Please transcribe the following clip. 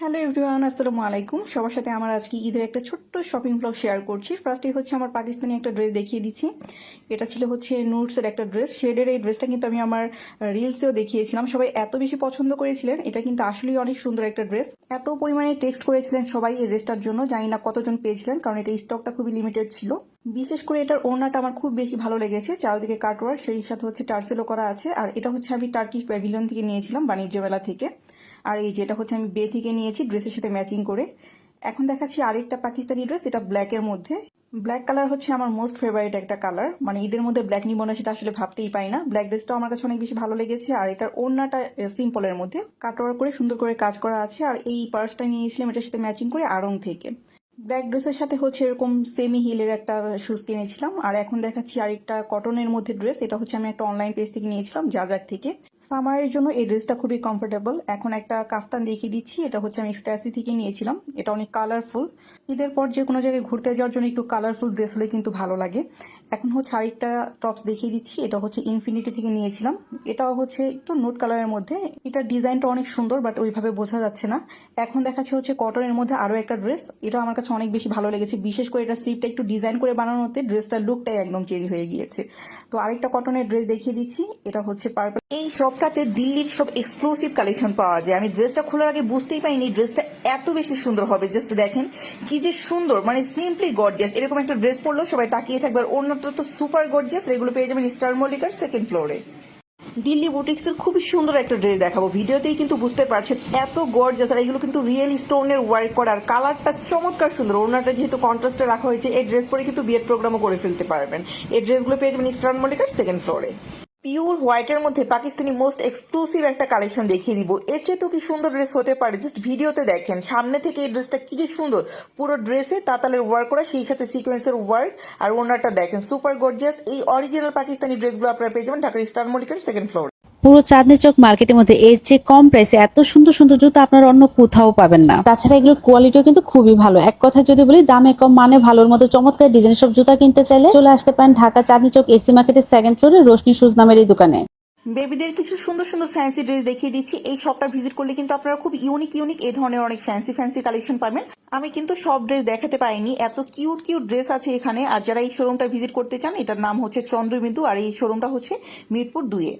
Hello everyone, আসসালামু আলাইকুম। সবার সাথে আমার আজকে ঈদের একটা ছোট্ট শপিং ব্লগ শেয়ার করছি। ফার্স্টে হচ্ছে আমার পাকিস্তানি একটা ড্রেস দেখিয়ে দিচ্ছি। এটা ছিল হচ্ছে নুটসের একটা ড্রেস, শেডের এই ড্রেসটা কিন্তু আমি আমার রিলসেও দেখিয়েছিলাম। সবাই এত বেশি পছন্দ করেছিলেন, এটা কিন্তু আসলেই অনেক সুন্দর একটা ড্রেস। এত পরিমাণে টেক্সট করেছিলেন সবাই এই ড্রেসটার জন্য, জানি না কতজন পেয়েছিলেন, কারণ এটা স্টকটা খুবই লিমিটেড ছিল। বিশেষ করে এটার ওড়নাটা আমার খুব বেশি ভালো লেগেছে, চারদিকে কাটওয়ার্ক, সেই সাথে হচ্ছে টার্সেলও করা আছে। আর এটা হচ্ছে আমি টার্কিশ প্যাভিলিয়ন থেকে নিয়েছিলাম, বাণিজ্য মেলা থেকে। আর এই যেটা হচ্ছে আমি বে থেকে নিয়েছি ড্রেসের সাথে ম্যাচিং করে। এখন দেখাচ্ছি আরেকটা পাকিস্তানি ড্রেস, এটা ব্ল্যাকের মধ্যে। ব্ল্যাক কালার হচ্ছে আমার মোস্ট ফেভারিট একটা কালার, মানে ঈদের মধ্যে ব্ল্যাক নিব না সেটা আসলে ভাবতেই পাই না। ব্ল্যাক ড্রেসটাও আমার কাছে অনেক বেশি ভালো লেগেছে। আর এটার ওড়নাটা সিম্পলের মধ্যে কাটওয়ার্ক করে সুন্দর করে কাজ করা আছে। আর এই পার্সটা নিয়েছিলাম এটার সাথে ম্যাচিং করে আড়ং থেকে। ব্ল্যাক ড্রেসের সাথে হচ্ছে এরকম সেমি হিলের একটা শুজ কিনেছিলাম। আর এখন দেখাচ্ছি আরেকটা কটনের মধ্যে ড্রেস, এটা হচ্ছে আমি একটা অনলাইন পেজ থেকে নিয়েছিলাম, জাজাক থেকে। সামারের জন্য এই ড্রেসটা খুবই কমফোর্টেবল। এখন একটা কাফতান দেখিয়ে দিচ্ছি, এটা হচ্ছে আমি এক্সট্যাসি থেকে নিয়েছিলাম। এটা অনেক কালারফুল, ঈদের পর যে কোনো জায়গায় ঘুরতে যাওয়ার জন্য একটু কালারফুল ড্রেস হলে কিন্তু ভালো লাগে। এখন হচ্ছে আরেকটা টপস দেখিয়ে দিচ্ছি, এটা হচ্ছে ইনফিনিটি থেকে নিয়েছিলাম। এটাও হচ্ছে একটু নোট কালারের মধ্যে। এটার ডিজাইনটা অনেক সুন্দর, বাট ওইভাবে বোঝা যাচ্ছে না। এখন দেখাচ্ছে হচ্ছে কটনের মধ্যে আরো একটা ড্রেস, এটা আমার কাছে অনেক বেশি ভালো লেগেছে। বিশেষ করে এটা স্লিভটা একটু ডিজাইন করে বানানোতে ড্রেসটার লুকটাই একদম চেঞ্জ হয়ে গিয়েছে। তো আরেকটা কটনের ড্রেস দেখিয়ে দিচ্ছি, এটা হচ্ছে পার্পল। এই শপটাতে দিল্লির সব এক্সক্লুসিভ কালেকশন পাওয়া যায়। আমি ড্রেসটা খোলার আগে বুঝতেই পাইনি ড্রেসটা এত বেশি সুন্দর হবে। জাস্ট দেখেন কি যে সুন্দর, মানে সিম্পলি গর্জিয়াস। এরকম একটা ড্রেস পরলেও সবাই তাকিয়ে থাকবে। আর অন্যটা তো সুপার গর্জিয়াস, এগুলো পেয়ে যাবেন স্টার মল্লিকার সেকেন্ড ফ্লোরে। দিল্লি বুটিক্সের খুবই সুন্দর একটা ড্রেস দেখাবো, ভিডিওতেই কিন্তু বুঝতে পারছেন এত গর্জিয়াস। আর এগুলো কিন্তু রিয়েল স্টোনের ওয়ার্ক করা, আর কালারটা চমৎকার সুন্দর। ওনাটা যেহেতু কন্ট্রাস্টে রাখা হয়েছে, এই ড্রেস পরে কিন্তু বিয়ের প্রোগ্রামও করে ফেলতে পারবেন। এই ড্রেসগুলো পেয়ে যাবেন স্টার মল্লিকার সেকেন্ড ফ্লোরে। পিওর হোয়াইটের মধ্যে পাকিস্তানি মোস্ট এক্সক্লুসিভ একটা কালেকশন দেখিয়ে দিব। এর চেয়ে তো কি সুন্দর ড্রেস হতে পারে? জাস্ট ভিডিওতে দেখেন সামনে থেকে এই ড্রেসটা কি যে সুন্দর। পুরো ড্রেসে তাতালের ওয়ার্ক করা, সেই সাথে সিকোয়েন্সের ওয়ার্ক। আর ওনারটা দেখেন সুপার গর্জিয়াস। এই অরিজিনাল পাকিস্তানি ড্রেসগুলো আপনারা পেয়ে যাবেন ঢাকার স্টার মল্লিকার সেকেন্ড ফ্লোর। পুরো চাঁদনি চক মার্কেটের মধ্যে এর চেয়ে কম প্রাইসে এত সুন্দর সুন্দর জুতো আপনারা অন্য কোথাও পাবেন না। তাছাড়া এগুলোর কোয়ালিটিও কিন্তু খুবই ভালো। এক কথায় যদি বলি, দামে কম মানে ভালোর মধ্যে চমৎকার ডিজাইনের সব জুতা কিনতে চাইলে চলে আসতে পারেন ঢাকা চাঁদনি চক এসি মার্কেটের সেকেন্ড ফ্লোরে রোশনি শুজ নামের এই দোকানে। বেবিদের কিছু সুন্দর সুন্দর ফ্যান্সি ড্রেস দেখিয়ে দিচ্ছি। এই শপটা ভিজিট করলে কিন্তু আপনারা খুব ইউনিক এই ধরনের অনেক ফ্যান্সি ফ্যান্সি কালেকশন পাবেন। আমি কিন্তু সব ড্রেস দেখাতে পারিনি, এত কিউট কিউট ড্রেস আছে এখানে। আর যারা এই শোরুমটা ভিজিট করতে চান, এটার নাম হচ্ছে চন্দ্রবিন্দু, আর এই শোরুমটা হচ্ছে মিরপুর 2-এ।